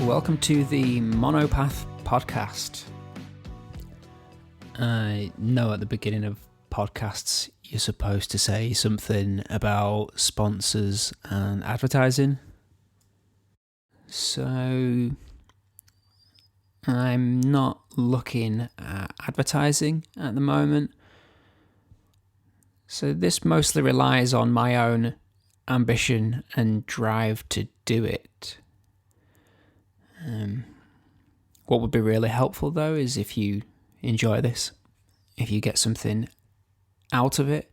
welcome to the Monopath podcast. I know at the beginning of podcasts you're supposed to say something about sponsors and advertising. So I'm not looking at advertising at the moment. So this mostly relies on my own ambition and drive to do it. What would be really helpful though is if you enjoy this, if you get something out of it,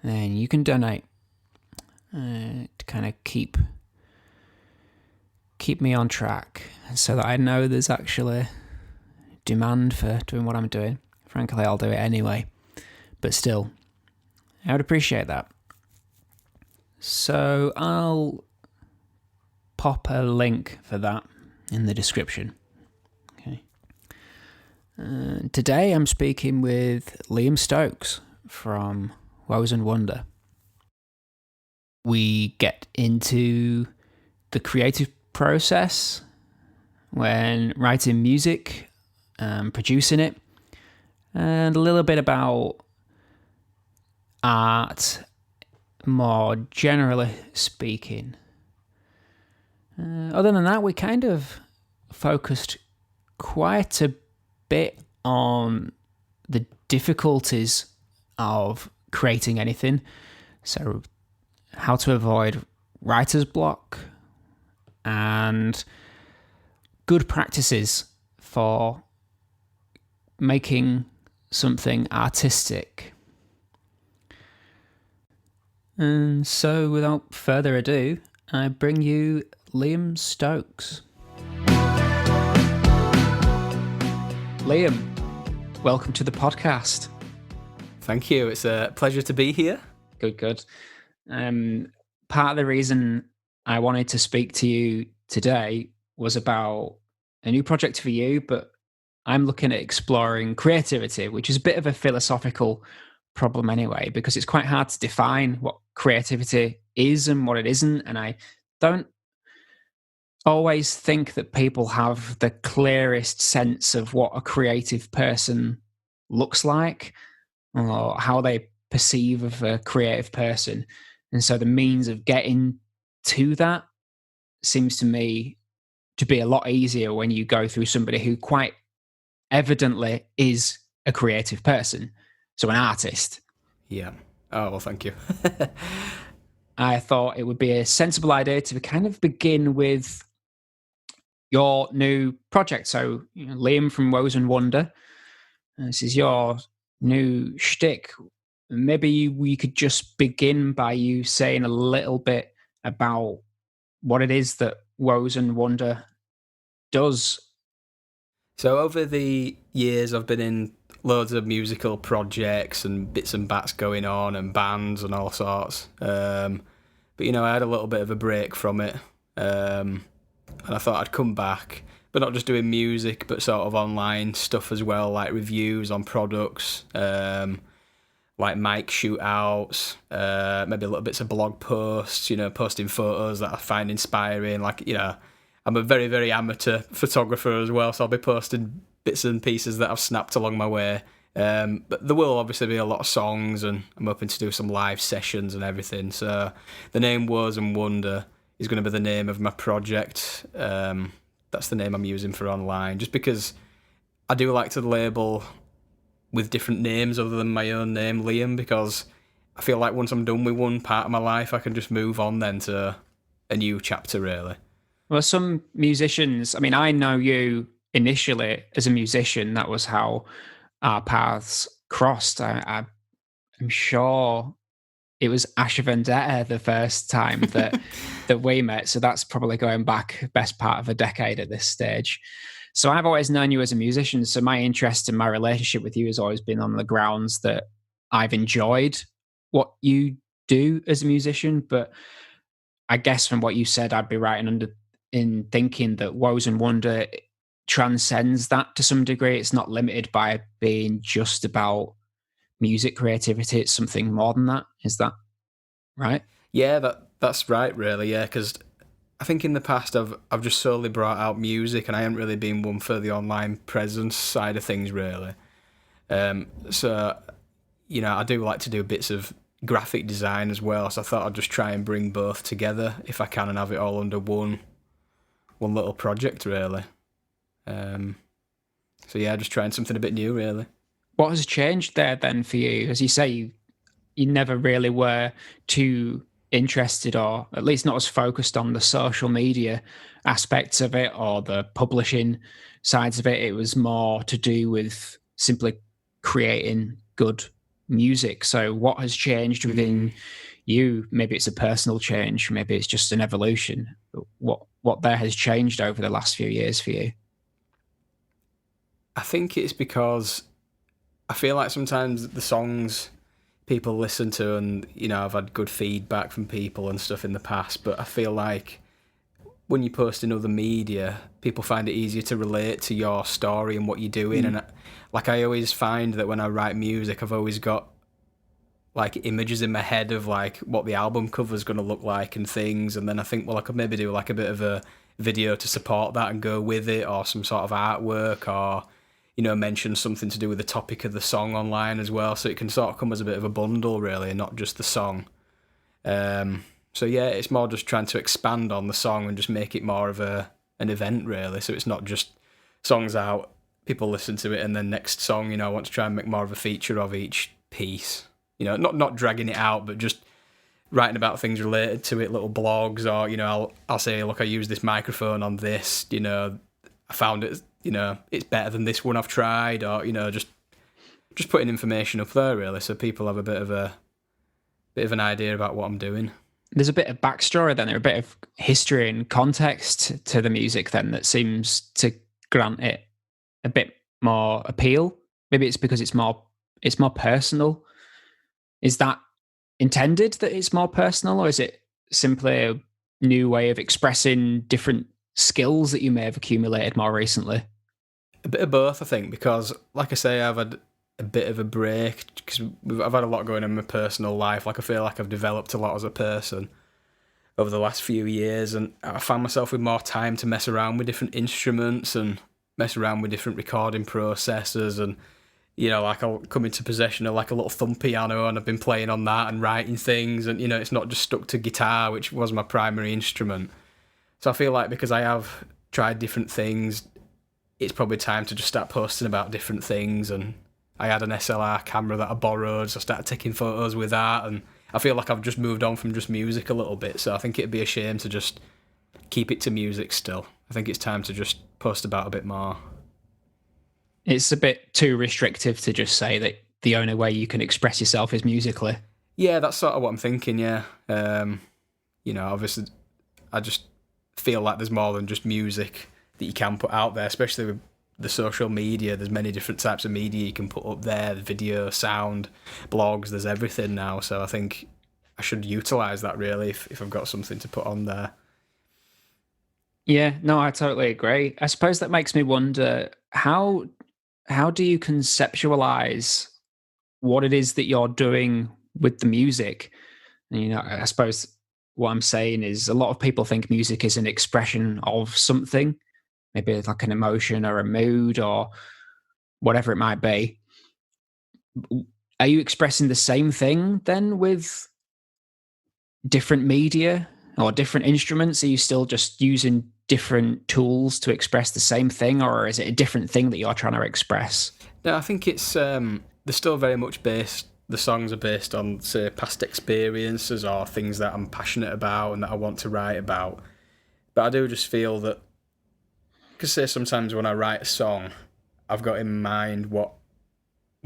then you can donate to kind of keep me on track so that I know there's actually demand for doing what I'm doing. Frankly, I'll do it anyway, but still, I would appreciate that. So I'll pop a link for that in the description. Okay. Today I'm speaking with Liam Stokes from Woes Wonder. We get into the creative process when writing music, producing it, and a little bit about art, more generally speaking. Other than that, we kind of focused quite a bit on the difficulties of creating anything. So how to avoid writer's block and good practices for making something artistic. And so without further ado, I bring you Liam Stokes. Liam, welcome to the podcast. Thank you. It's a pleasure to be here. Good. Part of the reason I wanted to speak to you today was about a new project for you, but I'm looking at exploring creativity, which is a bit of a philosophical problem anyway, because it's quite hard to define what creativity is and what it isn't. And I don't always think that people have the clearest sense of what a creative person looks like or how they perceive of a creative person. And so the means of getting to that seems to me to be a lot easier when you go through somebody who quite evidently is a creative person. So an artist. Yeah. Oh, well, thank you. I thought it would be a sensible idea to kind of begin with your new project. So, Liam from Woes Wonder, this is your new shtick. Maybe we could just begin by you saying a little bit about what it is that Woes Wonder does. So over the years, I've been in loads of musical projects and bits and bats going on and bands and all sorts. But, I had a little bit of a break from it. And I thought I'd come back, but not just doing music, but sort of online stuff as well, like reviews on products, like mic shootouts, maybe little bits of blog posts, posting photos that I find inspiring. I'm a very, very amateur photographer as well, so I'll be posting bits and pieces that I've snapped along my way. But there will obviously be a lot of songs, and I'm hoping to do some live sessions and everything. So the name Woes Wonder is going to be the name of my project. That's the name I'm using for online, just because I do like to label with different names other than my own name, Liam, because I feel like once I'm done with one part of my life, I can just move on then to a new chapter, really. Well, some musicians, I know you initially as a musician. That was how our paths crossed. I'm sure it was Asher Vendetta the first time that we met. So that's probably going back best part of a decade at this stage. So I've always known you as a musician. So my interest and my relationship with you has always been on the grounds that I've enjoyed what you do as a musician. But I guess from what you said, I'd be right in thinking that Woes Wonder transcends that to some degree. It's not limited by being just about music creativity. It's something more than that. Is that right? Yeah, that's right, really, yeah, because I think in the past I've just solely brought out music, and I haven't really been one for the online presence side of things really. So I do like to do bits of graphic design as well. So I thought I'd just try and bring both together if I can, and have it all under one little project really. So yeah, just trying something a bit new really. What has changed there then for you? As you say, you never really were too interested, or at least not as focused on the social media aspects of it or the publishing sides of it. It was more to do with simply creating good music. So what has changed within you? Maybe it's a personal change, maybe it's just an evolution. What there has changed over the last few years for you? I think it's because I feel like sometimes the songs people listen to, and I've had good feedback from people and stuff in the past, but I feel like when you post in other media, people find it easier to relate to your story and what you're doing. And I always find that when I write music, I've always got like images in my head of like what the album cover is going to look like and things, and then I think, well, I could maybe do like a bit of a video to support that and go with it, or some sort of artwork, or mention something to do with the topic of the song online as well, so it can sort of come as a bit of a bundle really, and not just the song. So yeah, it's more just trying to expand on the song and just make it more of an event really, so it's not just songs out, people listen to it, and then next song, I want to try and make more of a feature of each piece. Not dragging it out, but just writing about things related to it, little blogs, or I'll say, look, I use this microphone on this, I found it, it's better than this one I've tried, or just putting information up there really, so people have a bit of an idea about what I'm doing. There's a bit of backstory then, or a bit of history and context to the music then that seems to grant it a bit more appeal. Maybe it's because it's more personal. Is that intended, that it's more personal, or is it simply a new way of expressing different skills that you may have accumulated more recently? A bit of both, I think, because like I say, I've had a bit of a break because I've had a lot going on in my personal life. Like I feel like I've developed a lot as a person over the last few years, and I found myself with more time to mess around with different instruments and mess around with different recording processes, and like I'll come into possession of like a little thumb piano, and I've been playing on that and writing things, and it's not just stuck to guitar, which was my primary instrument. So I feel like because I have tried different things, it's probably time to just start posting about different things. And I had an SLR camera that I borrowed, so I started taking photos with that, and I feel like I've just moved on from just music a little bit, so I think it'd be a shame to just keep it to music still. I think it's time to just post about a bit more. It's a bit too restrictive to just say that the only way you can express yourself is musically. Yeah, that's sort of what I'm thinking, yeah. Obviously, I just feel like there's more than just music that you can put out there, especially with the social media. There's many different types of media you can put up there, video, sound, blogs, there's everything now. So I think I should utilise that really if I've got something to put on there. Yeah, no, I totally agree. I suppose that makes me wonder, how do you conceptualize what it is that you're doing with the music? And, I suppose what I'm saying is a lot of people think music is an expression of something, maybe it's like an emotion or a mood or whatever it might be. Are you expressing the same thing then with different media or different instruments? Are you still just using different tools to express the same thing, or is it a different thing that you're trying to express? No, I think it's they're still very much based. The songs are based on, say, past experiences or things that I'm passionate about and that I want to write about. But I do just feel that, because say sometimes when I write a song, I've got in mind what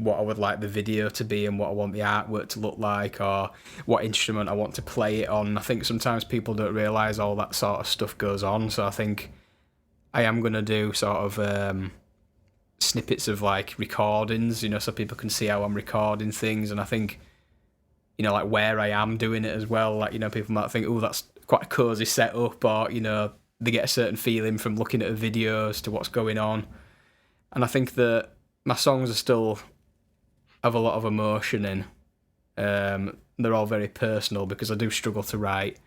I would like the video to be and what I want the artwork to look like, or what instrument I want to play it on. I think sometimes people don't realise all that sort of stuff goes on, so I think I am going to do sort of snippets of like recordings, so people can see how I'm recording things, and I think, like where I am doing it as well, like, people might think, oh, that's quite a cosy setup, or, they get a certain feeling from looking at a video as to what's going on. And I think that my songs are still have a lot of emotion in. They're all very personal because I do struggle to write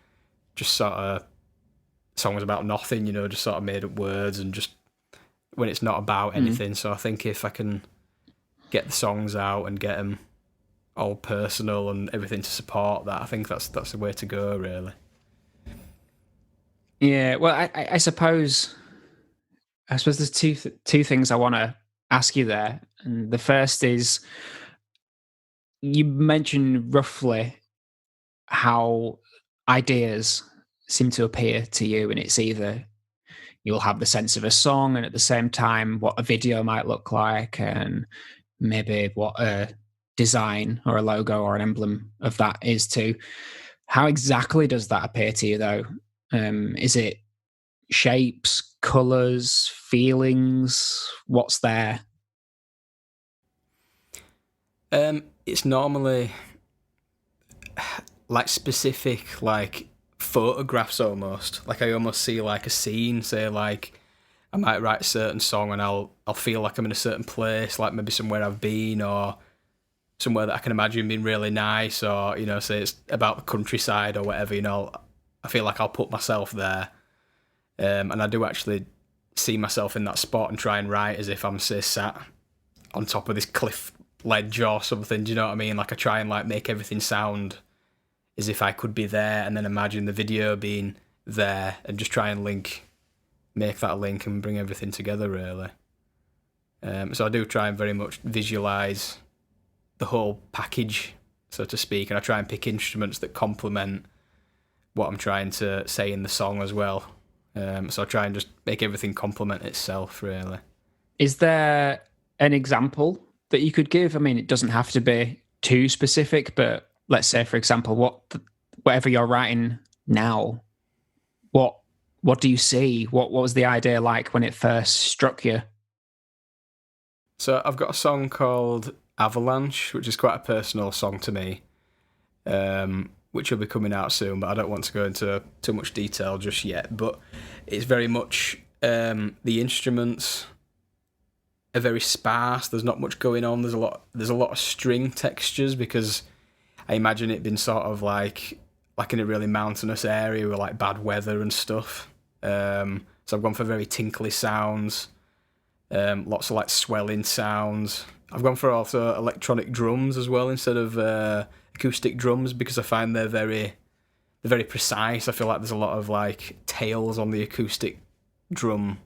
just sort of songs about nothing, just sort of made up words and just when it's not about anything. So I think if I can get the songs out and get them all personal and everything to support that, I think that's the way to go, really. Yeah, well, I suppose there's two things I want to ask you there, and the first is you mentioned roughly how ideas seem to appear to you, and it's either you'll have the sense of a song, and at the same time, what a video might look like, and maybe what a design or a logo or an emblem of that is too. How exactly does that appear to you, though? Is it shapes, colors, feelings? What's there? It's normally like specific, like photographs almost. Like I almost see like a scene. Say like I might write a certain song and I'll feel like I'm in a certain place, like maybe somewhere I've been or somewhere that I can imagine being really nice, or say it's about the countryside or whatever. I feel like I'll put myself there, and I do actually see myself in that spot and try and write as if I'm say sat on top of this cliff ledge or something. Do you know what I mean? Like I try and like make everything sound as if I could be there, and then imagine the video being there, and just try and make that link and bring everything together, really. So I do try and very much visualise the whole package, so to speak, and I try and pick instruments that complement what I'm trying to say in the song as well. So I try and just make everything complement itself, really. Is there an example that you could give? I mean, it doesn't have to be too specific, but let's say, for example, whatever you're writing now, what do you see? What was the idea like when it first struck you? So I've got a song called Avalanche, which is quite a personal song to me, which will be coming out soon, but I don't want to go into too much detail just yet. But it's very much the instruments are very sparse. There's not much going on. There's a lot of string textures, because I imagine it being sort of like in a really mountainous area with like bad weather and stuff. So I've gone for very tinkly sounds, lots of like swelling sounds. I've gone for also electronic drums as well instead of acoustic drums, because I find they're very precise. I feel like there's a lot of like tails on the acoustic drum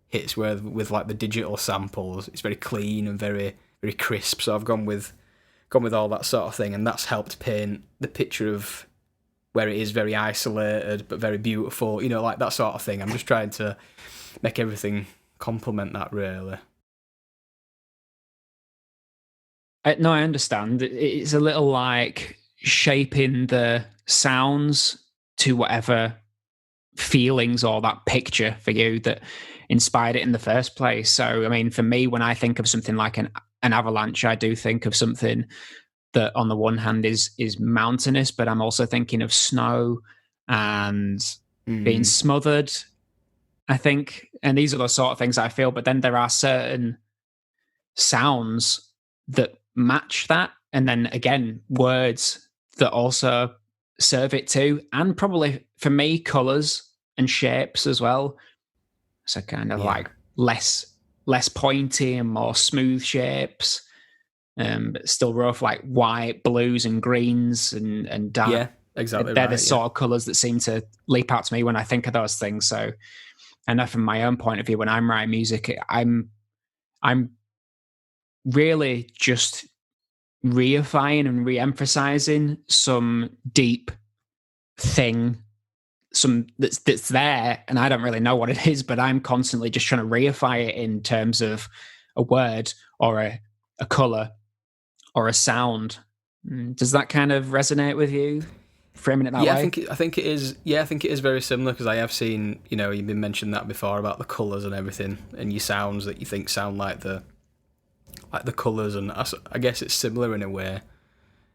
hits, where with like the digital samples, it's very clean and very very crisp. So I've gone with all that sort of thing, and that's helped paint the picture of where it is very isolated but very beautiful. Like that sort of thing. I'm just trying to make everything complement that, really. No, I understand. It's a little like shaping the sounds to whatever feelings or that picture for you that inspired it in the first place. So, I mean, for me, when I think of something like an avalanche, I do think of something that on the one hand is mountainous, but I'm also thinking of snow and being smothered, I think. And these are the sort of things I feel. But then there are certain sounds that match that, and then again words that also serve it too, and probably for me colors and shapes as well. So kind of like less pointy and more smooth shapes, but still rough, like white, blues and greens and dark. Yeah, exactly. They're the sort of colors that seem to leap out to me when I think of those things. So I know from my own point of view, when I'm writing music, I'm really just reifying and re-emphasizing some deep thing, some that's there, and I don't really know what it is, but I'm constantly just trying to reify it in terms of a word or a color or a sound. Does that kind of resonate with you, framing it that way? I think it is. Yeah, I think it is very similar, because I have seen, you've been mentioned that before about the colours and everything, and your sounds that you think sound like the colours, and I guess it's similar in a way.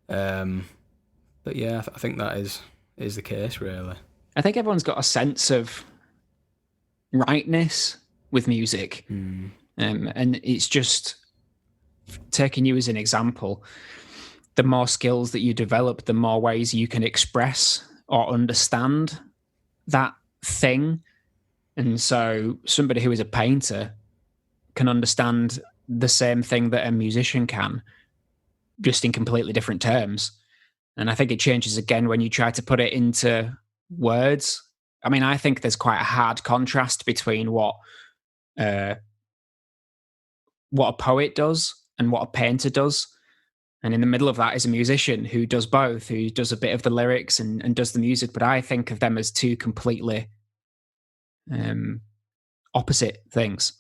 But yeah, I think that is the case, really. I think everyone's got a sense of rightness with music, and it's just taking you as an example. The more skills that you develop, the more ways you can express or understand that thing. And so somebody who is a painter can understand the same thing that a musician can, just in completely different terms. And I think it changes again when you try to put it into words. I mean, I think there's quite a hard contrast between uh, what a poet does and what a painter does. And in the middle of that is a musician who does both, who does a bit of the lyrics and does the music. But I think of them as two completely opposite things.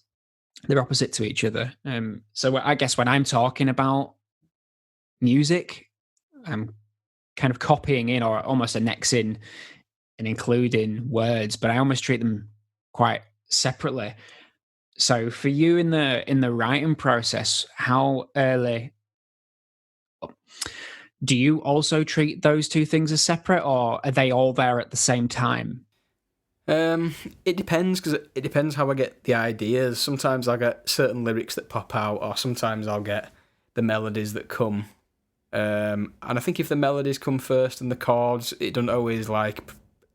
They're opposite to each other. So I guess when I'm talking about music, I'm kind of copying in or almost annexing and including words, but I almost treat them quite separately. So for you in the writing process, how early do you also treat those two things as separate, or are they all there at the same time? It depends, because it depends how I get the ideas. Sometimes I get certain lyrics that pop out, or sometimes I'll get the melodies that come. And I think if the melodies come first and the chords, it doesn't always like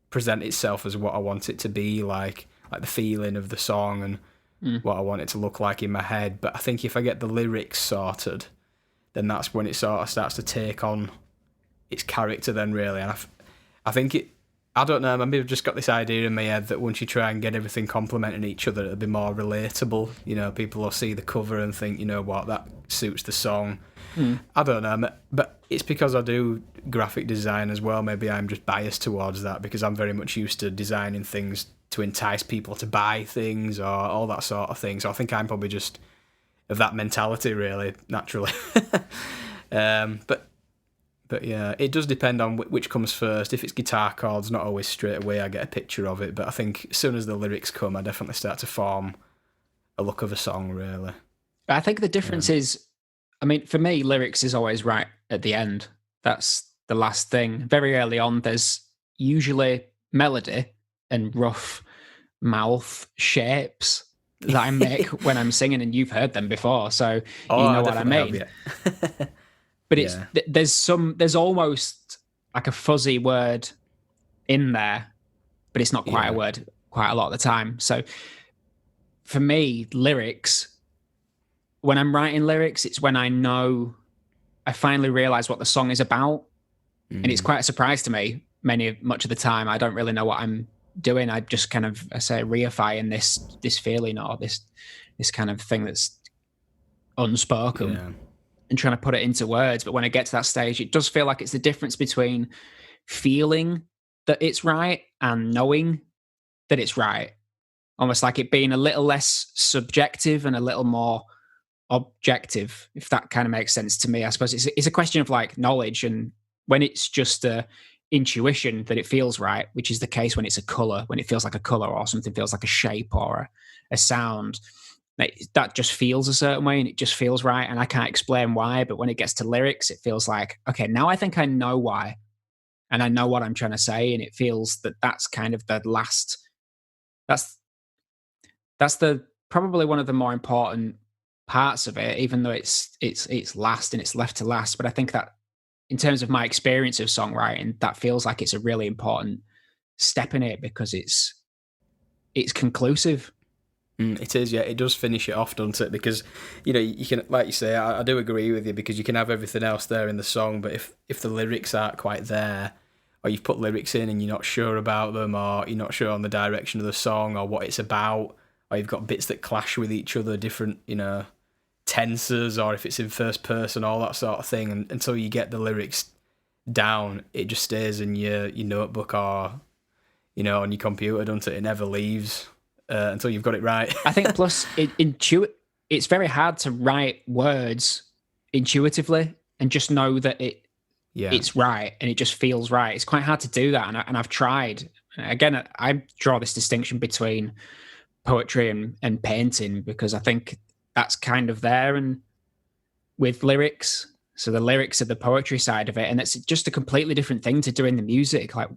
present itself as what I want it to be, like the feeling of the song and what I want it to look like in my head. But I think if I get the lyrics sorted, then that's when it sort of starts to take on its character then, really. And I think I don't know, maybe I've just got this idea in my head that once you try and get everything complementing each other, it'll be more relatable. You know, people will see the cover and think, you know what, that suits the song. I don't know, but it's because I do graphic design as well. Maybe I'm just biased towards that because I'm very much used to designing things to entice people to buy things or all that sort of thing. So I think I'm probably just of that mentality, really, naturally. But yeah, it does depend on which comes first. If it's guitar chords, not always straight away I get a picture of it. But I think as soon as the lyrics come, I definitely start to form a look of a song, really. I think the difference is, I mean, for me, lyrics is always right at the end. That's the last thing. Very early on, there's usually melody and rough mouth shapes that I make when I'm singing, and you've heard them before, so you know what I mean. But it's there's almost like a fuzzy word in there, but it's not quite a word quite a lot of the time. So for me, lyrics, when I'm writing lyrics, it's when I finally realize what the song is about. And it's quite a surprise to me much of the time. I don't really know what I'm doing. I just kind of, I say, reifying this feeling or this kind of thing that's unspoken and trying to put it into words. But when I get to that stage, it does feel like it's the difference between feeling that it's right and knowing that it's right. Almost like it being a little less subjective and a little more objective, if that kind of makes sense to me. I suppose it's a question of like knowledge, and when it's just a intuition that it feels right, which is the case when it's a color, when it feels like a color or something feels like a shape or a sound, that just feels a certain way and it just feels right, and I can't explain why. But when it gets to lyrics, it feels like, okay, now I think I know why, and I know what I'm trying to say, and it feels that that's kind of the last, that's the probably one of the more important parts of it, even though it's last and it's left to last. But I think that in terms of my experience of songwriting, that feels like it's a really important step in it because it's conclusive. It is, yeah. It does finish it off, doesn't it? Because, you know, you can, like you say, I do agree with you, because you can have everything else there in the song, but if the lyrics aren't quite there, or you've put lyrics in and you're not sure about them, or you're not sure on the direction of the song or what it's about, or you've got bits that clash with each other, different, you know, tenses, or if it's in first person, all that sort of thing, and until you get the lyrics down, it just stays in your notebook or, you know, on your computer, doesn't it? It never leaves until you've got it right. I think plus it's very hard to write words intuitively and just know that it's right and it just feels right. It's quite hard to do that, and I've tried. Again, I draw this distinction between poetry and painting, because I think that's kind of there, and with lyrics. So the lyrics are the poetry side of it, and it's just a completely different thing to doing the music. Like,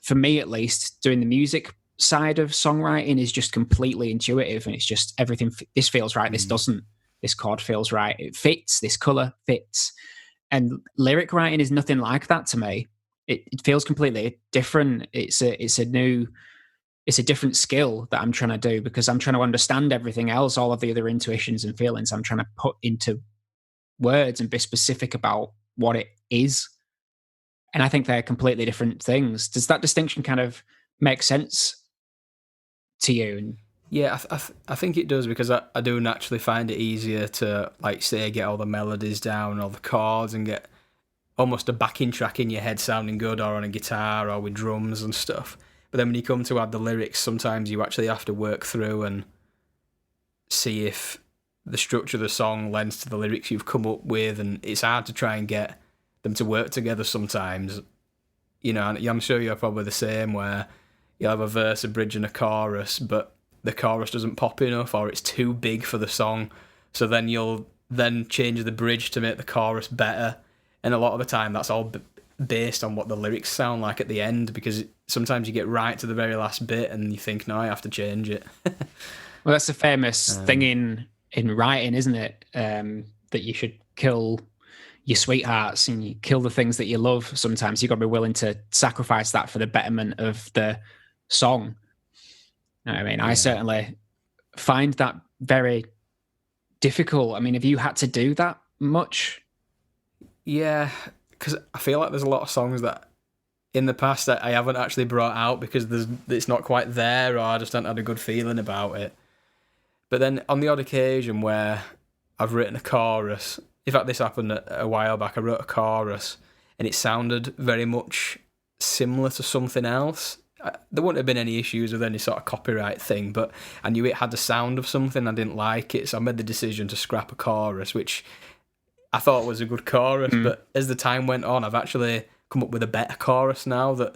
for me at least, doing the music side of songwriting is just completely intuitive, and it's just everything. This feels right. This doesn't. This chord feels right. It fits. This color fits. And lyric writing is nothing like that to me. It feels completely different. It's a new it's a different skill that I'm trying to do, because I'm trying to understand everything else, all of the other intuitions and feelings I'm trying to put into words and be specific about what it is. And I think they're completely different things. Does that distinction kind of make sense to you? Yeah, I think it does, because I do naturally find it easier to, like, say, get all the melodies down, all the chords, and get almost a backing track in your head sounding good, or on a guitar or with drums and stuff. But then when you come to add the lyrics, sometimes you actually have to work through and see if the structure of the song lends to the lyrics you've come up with, and it's hard to try and get them to work together sometimes. You know, and I'm sure you're probably the same, where you'll have a verse, a bridge, and a chorus, but the chorus doesn't pop enough, or it's too big for the song. So then you'll then change the bridge to make the chorus better. And a lot of the time, that's all based on what the lyrics sound like at the end, because sometimes you get right to the very last bit and you think, no, I have to change it. Well, that's a famous thing in writing, isn't it? That you should kill your sweethearts and you kill the things that you love. Sometimes you've got to be willing to sacrifice that for the betterment of the song. I mean, I certainly find that very difficult. I mean, have you had to do that much? Yeah, because I feel like there's a lot of songs that in the past that I haven't actually brought out because it's not quite there, or I just haven't had a good feeling about it. But then on the odd occasion where I've written a chorus, in fact this happened a while back, I wrote a chorus and it sounded very much similar to something else. There wouldn't have been any issues with any sort of copyright thing, but I knew it had the sound of something, I didn't like it, so I made the decision to scrap a chorus, which I thought was a good chorus, but as the time went on, I've actually come up with a better chorus now that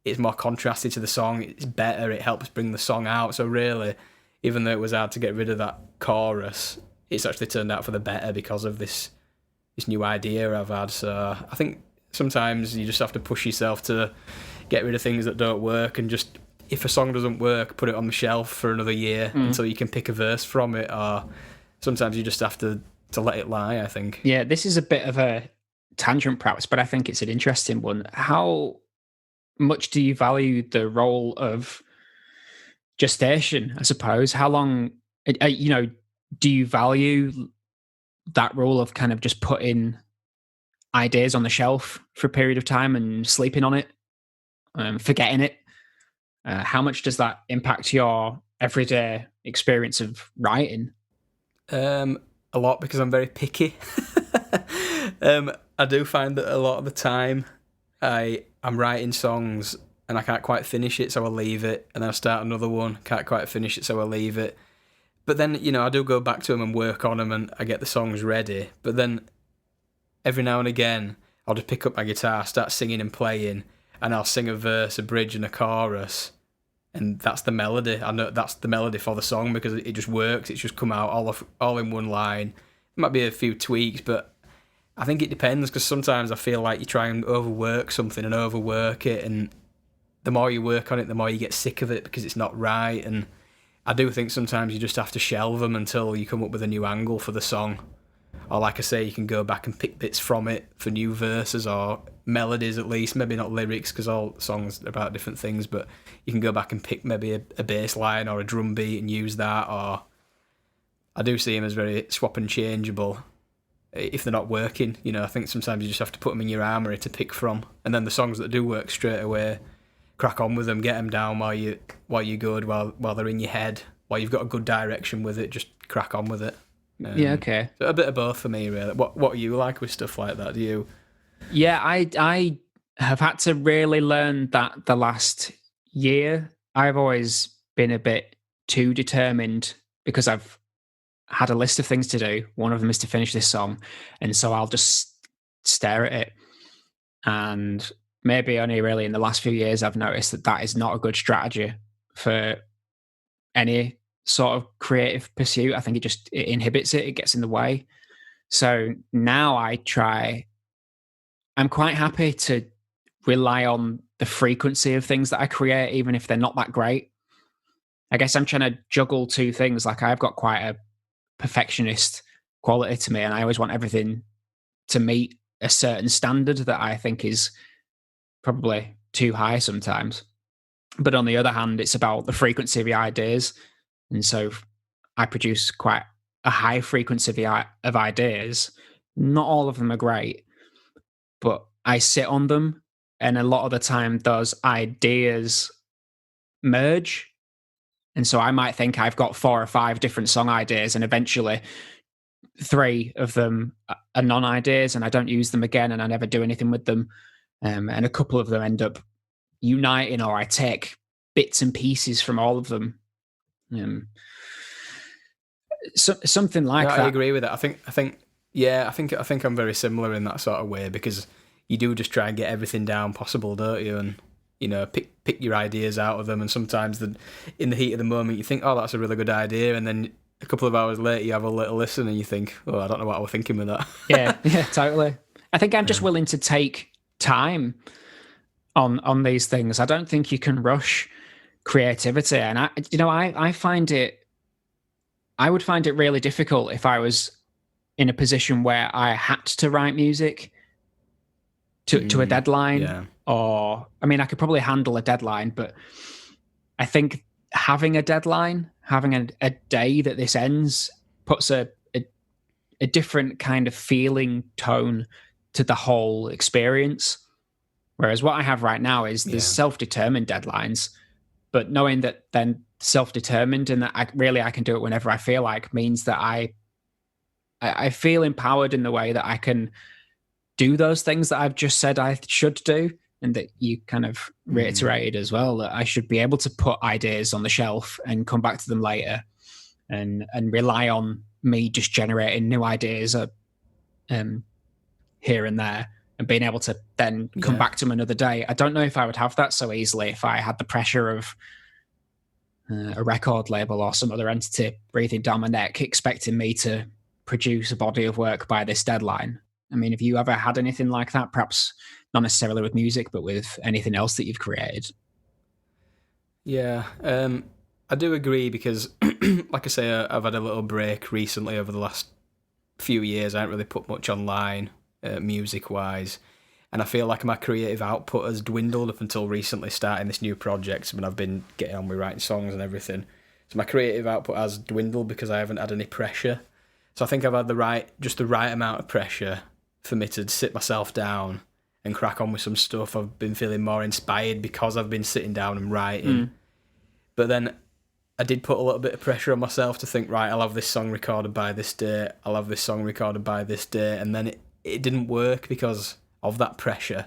it's more contrasted to the song, it's better, it helps bring the song out. So really, even though it was hard to get rid of that chorus, it's actually turned out for the better because of this new idea I've had. So I think sometimes you just have to push yourself to get rid of things that don't work, and just, if a song doesn't work, put it on the shelf for another year until you can pick a verse from it, or sometimes you just have to let it lie, I think. Yeah, this is a bit of a tangent perhaps, but I think it's an interesting one. How much do you value the role of gestation, I suppose? How long, do you value that role of kind of just putting ideas on the shelf for a period of time and sleeping on it, forgetting it? How much does that impact your everyday experience of writing? A lot, because I'm very picky. I do find that a lot of the time I'm writing songs and I can't quite finish it, so I'll leave it, and then I start another one, can't quite finish it, so I'll leave it. But then, I do go back to them and work on them, and I get the songs ready. But then every now and again, I'll just pick up my guitar, start singing and playing, and I'll sing a verse, a bridge, and a chorus, and that's the melody. I know that's the melody for the song because it just works. It's just come out all in one line. There might be a few tweaks, but I think it depends, because sometimes I feel like you try and overwork something and overwork it, and the more you work on it, the more you get sick of it because it's not right. And I do think sometimes you just have to shelve them until you come up with a new angle for the song. Or like I say, you can go back and pick bits from it for new verses or melodies at least, maybe not lyrics because all songs are about different things, but you can go back and pick maybe a bass line or a drum beat and use that. Or I do see them as very swap and changeable if they're not working. I think sometimes you just have to put them in your armoury to pick from, and then the songs that do work straight away, crack on with them, get them down while you're good, while they're in your head, while you've got a good direction with it, just crack on with it. Yeah, okay. So a bit of both for me, really. What are you like with stuff like that? Do you? Yeah, I have had to really learn that the last year. I've always been a bit too determined because I've had a list of things to do. One of them is to finish this song, and so I'll just stare at it. And maybe only really in the last few years I've noticed that is not a good strategy for any sort of creative pursuit. I think it inhibits it, it gets in the way. So now I'm quite happy to rely on the frequency of things that I create, even if they're not that great. I guess I'm trying to juggle two things. Like, I've got quite a perfectionist quality to me, and I always want everything to meet a certain standard that I think is probably too high sometimes. But on the other hand, it's about the frequency of the ideas. And so I produce quite a high frequency of ideas. Not all of them are great, but I sit on them. And a lot of the time, those ideas merge. And so I might think I've got 4 or 5 different song ideas, and eventually 3 of them are non-ideas, and I don't use them again, and I never do anything with them. And a couple of them end up uniting, or I take bits and pieces from all of them. Something like No, that. I agree with that. I think I'm very similar in that sort of way, because you do just try and get everything down possible, don't you? And pick your ideas out of them. And sometimes in the heat of the moment, you think, oh, that's a really good idea, and then a couple of hours later, you have a little listen, and you think, oh, I don't know what I was thinking with that. yeah, totally. I think I'm just willing to take time on these things. I don't think you can rush creativity, and I find it. I would find it really difficult if I was in a position where I had to write music to a deadline. Yeah. Or, I mean, I could probably handle a deadline, but I think having a deadline, having a day that this ends, puts a different kind of feeling tone to the whole experience. Whereas what I have right now is there's self-determined deadlines, but knowing that then self-determined and that I can do it whenever I feel like means that I feel empowered in the way that I can do those things that I've just said I should do, and that you kind of reiterated as well, that I should be able to put ideas on the shelf and come back to them later, and rely on me just generating new ideas here and there, and being able to then come back to them another day. I don't know if I would have that so easily if I had the pressure of a record label or some other entity breathing down my neck, expecting me to produce a body of work by this deadline. I mean, have you ever had anything like that? Perhaps not necessarily with music, but with anything else that you've created? Yeah, I do agree, because, like I say, I've had a little break recently over the last few years. I haven't really put much online, music-wise, and I feel like my creative output has dwindled up until recently starting this new project. I mean, I've been getting on with writing songs and everything, so my creative output has dwindled because I haven't had any pressure. So I think I've had the right amount of pressure for me to sit myself down and crack on with some stuff. I've been feeling more inspired because I've been sitting down and writing. But then I did put a little bit of pressure on myself to think, right, I'll have this song recorded by this date, I'll have this song recorded by this date, and then it didn't work because of that pressure.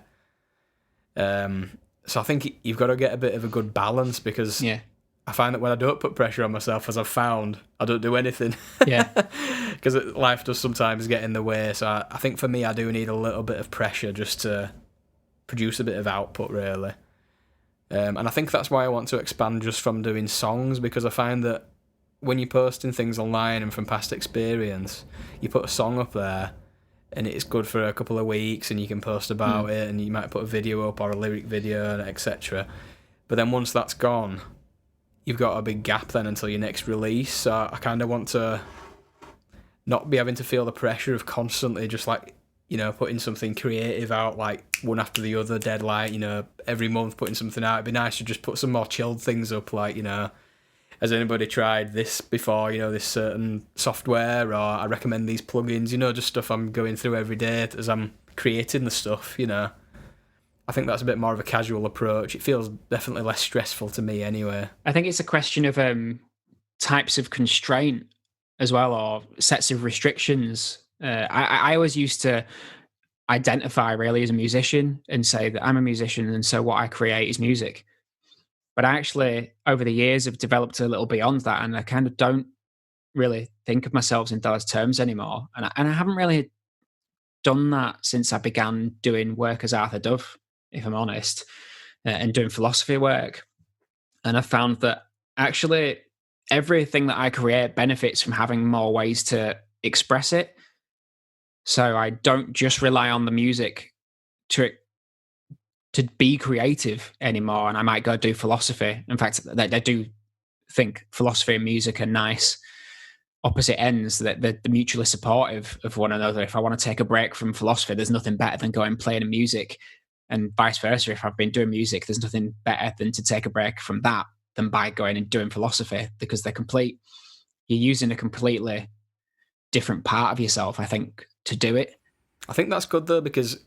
So I think you've got to get a bit of a good balance, because I find that when I don't put pressure on myself, as I've found, I don't do anything. Yeah. Because life does sometimes get in the way. So I think for me, I do need a little bit of pressure just to produce a bit of output, really. And I think that's why I want to expand just from doing songs, because I find that when you're posting things online and from past experience, you put a song up there and it's good for a couple of weeks and you can post about it, and you might put a video up or a lyric video, etc. But then once that's gone, you've got a big gap then until your next release. So I kind of want to not be having to feel the pressure of constantly just like, putting something creative out like one after the other, deadline, every month putting something out. It'd be nice to just put some more chilled things up, like, has anybody tried this before, this certain software, or I recommend these plugins, just stuff I'm going through every day as I'm creating the stuff, I think that's a bit more of a casual approach. It feels definitely less stressful to me anyway. I think it's a question of types of constraint as well, or sets of restrictions. I always used to identify really as a musician and say that I'm a musician, and so what I create is music. But I actually, over the years, have developed a little beyond that, and I kind of don't really think of myself in those terms anymore. And I haven't really done that since I began doing work as Arthur Dove, if I'm honest, and doing philosophy work. And I found that actually everything that I create benefits from having more ways to express it. So I don't just rely on the music to be creative anymore, and I might go do philosophy. In fact, I do think philosophy and music are nice opposite ends, that they're mutually supportive of one another. If I want to take a break from philosophy, there's nothing better than going playing music And vice versa, if I've been doing music, there's nothing better than to take a break from that than by going and doing philosophy, because you're using a completely different part of yourself, I think, to do it. I think that's good though, because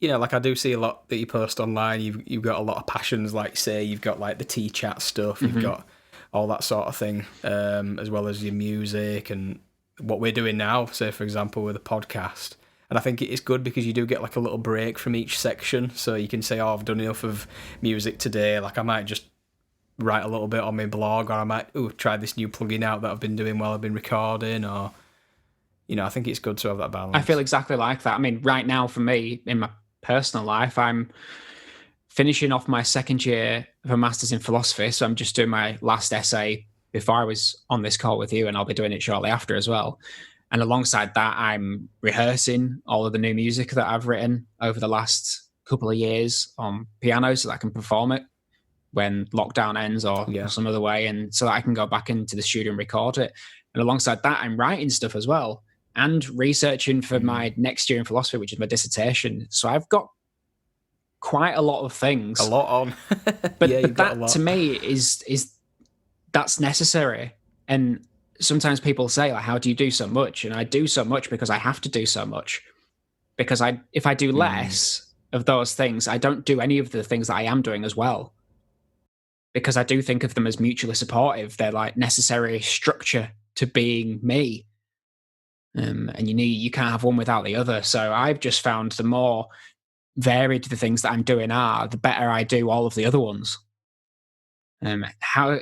like I do see a lot that you post online. You've got a lot of passions, like say you've got like the tea chat stuff, you've got all that sort of thing, as well as your music and what we're doing now. Say for example with a podcast. And I think it's good because you do get like a little break from each section. So you can say, oh, I've done enough of music today. Like I might just write a little bit on my blog, or I might try this new plugin out that I've been doing while I've been recording, or, I think it's good to have that balance. I feel exactly like that. I mean, right now for me, in my personal life, I'm finishing off my second year of a master's in philosophy. So I'm just doing my last essay before I was on this call with you, and I'll be doing it shortly after as well. And alongside that, I'm rehearsing all of the new music that I've written over the last couple of years on piano so that I can perform it when lockdown ends or some other way, and so that I can go back into the studio and record it. And alongside that, I'm writing stuff as well and researching for my next year in philosophy, which is my dissertation. So I've got quite a lot of things. A lot on. but that to me is that's necessary. And sometimes people say, like, how do you do so much? And I do so much because I have to do so much. Because if I do less of those things, I don't do any of the things that I am doing as well. Because I do think of them as mutually supportive. They're like necessary structure to being me. And you can't have one without the other. So I've just found the more varied the things that I'm doing are, the better I do all of the other ones. How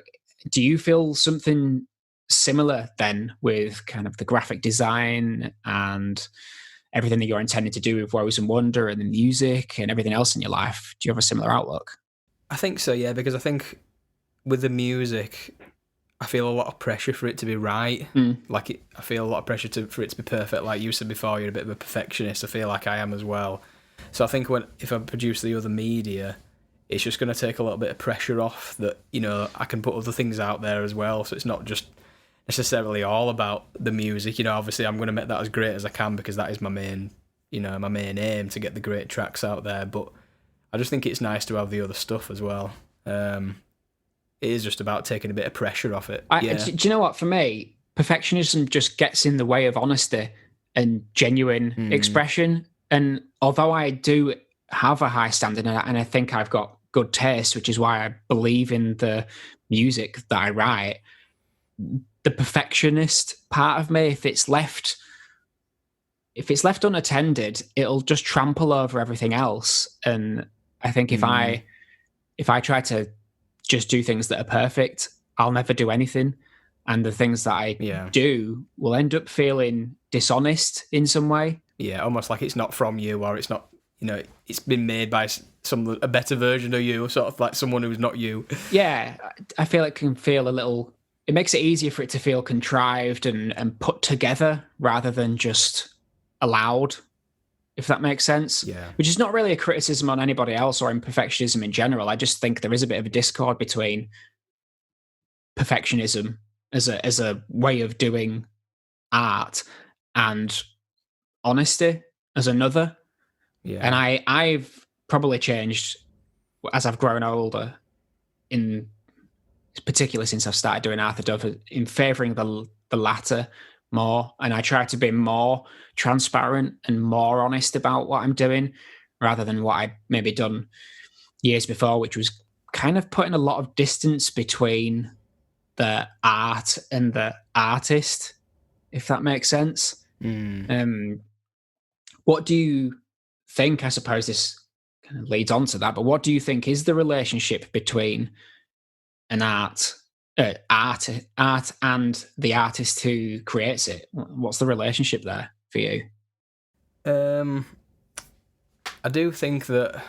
do you feel something similar then with kind of the graphic design and everything that you're intending to do with Woes Wonder and the music and everything else in your life? Do you have a similar outlook? I think so, yeah, because I think with the music, I feel a lot of pressure for it to be right. I feel a lot of pressure for it to be perfect. Like you said before, you're a bit of a perfectionist. I feel like I am as well. So I think if I produce the other media, it's just going to take a little bit of pressure off that, I can put other things out there as well. So it's not just necessarily all about the music. Obviously I'm going to make that as great as I can because that is my main aim, to get the great tracks out there. But I just think it's nice to have the other stuff as well. It is just about taking a bit of pressure off it. Do you know what? For me, perfectionism just gets in the way of honesty and genuine expression. And although I do have a high standard and I think I've got good taste, which is why I believe in the music that I write, the perfectionist part of me, if it's left unattended, it'll just trample over everything else. And I think if I try to just do things that are perfect, I'll never do anything. And the things that I do will end up feeling dishonest in some way. Yeah, almost like it's not from you, or it's not, it's been made by a better version of you, or sort of like someone who's not you. Yeah, I feel it can feel it makes it easier for it to feel contrived and put together rather than just allowed, if that makes sense. Yeah. Which is not really a criticism on anybody else or in perfectionism in general. I just think there is a bit of a discord between perfectionism as a way of doing art and honesty as another. Yeah. And I've probably changed as I've grown older, in particular since I've started doing Arthur Dove, in favouring the latter more. And I try to be more transparent and more honest about what I'm doing rather than what I'd maybe done years before, which was kind of putting a lot of distance between the art and the artist, if that makes sense. What do you think? I suppose this kind of leads on to that, but what do you think is the relationship between an art and the artist who creates it? What's the relationship there for you? I do think that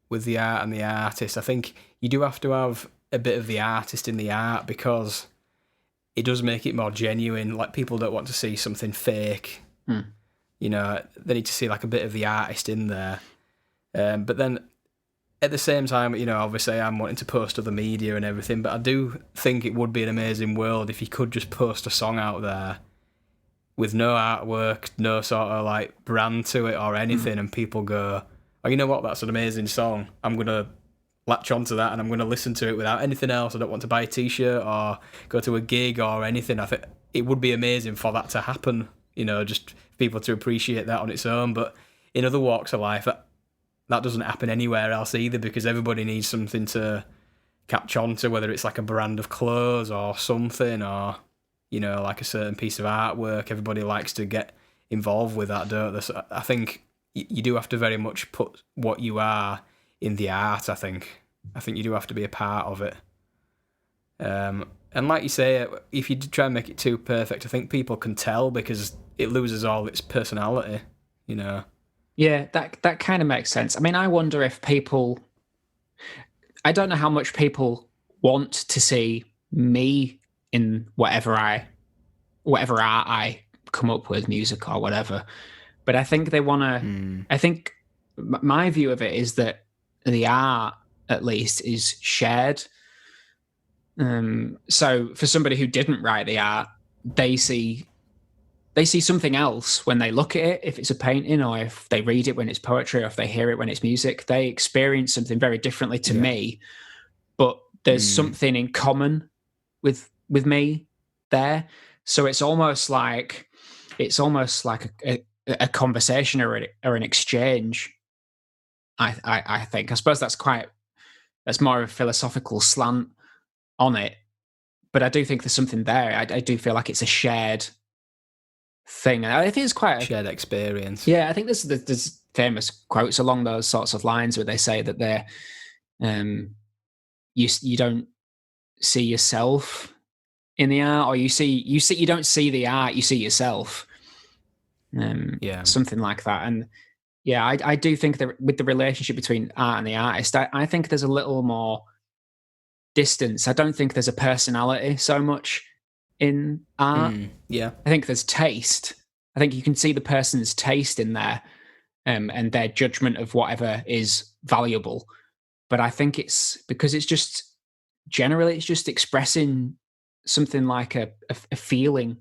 with the art and the artist, I think you do have to have a bit of the artist in the art because it does make it more genuine. Like, people don't want to see something fake. They need to see like a bit of the artist in there. But then at the same time, obviously I'm wanting to post other media and everything, but I do think it would be an amazing world if you could just post a song out there with no artwork, no sort of like brand to it or anything, and people go, oh, you know what, that's an amazing song. I'm going to latch onto that and I'm going to listen to it without anything else. I don't want to buy a t-shirt or go to a gig or anything. I think it would be amazing for that to happen, just people to appreciate that on its own. But in other walks of life, that doesn't happen anywhere else either, because everybody needs something to catch on to, whether it's like a brand of clothes or something, or like a certain piece of artwork. Everybody likes to get involved with that, don't they? So I think you do have to very much put what you are in the art. I think you do have to be a part of it, and like you say, if you try and make it too perfect, I think people can tell, because it loses all its personality. Yeah, that kind of makes sense. I mean, I wonder if people, I don't know how much people want to see me in whatever art I come up with, music or whatever. But I think they want to, I think my view of it is that the art, at least, is shared. So for somebody who didn't write the art, they see something else when they look at it. If it's a painting, or if they read it when it's poetry, or if they hear it when it's music, they experience something very differently to me. But there's something in common with me there. So it's almost like a conversation or an exchange. I think. I suppose that's more of a philosophical slant on it, but I do think there's something there. I do feel like it's a shared thing, and I think it's quite a shared experience. Yeah, I think there's famous quotes along those sorts of lines where they say that they're you don't see yourself in the art, or you don't see the art, you see yourself. Something like that. And yeah, I do think that with the relationship between art and the artist, I think there's a little more distance. I don't think there's a personality so much in art. I think there's taste. I think you can see the person's taste in there, and their judgment of whatever is valuable. But I think it's because it's just expressing something like a feeling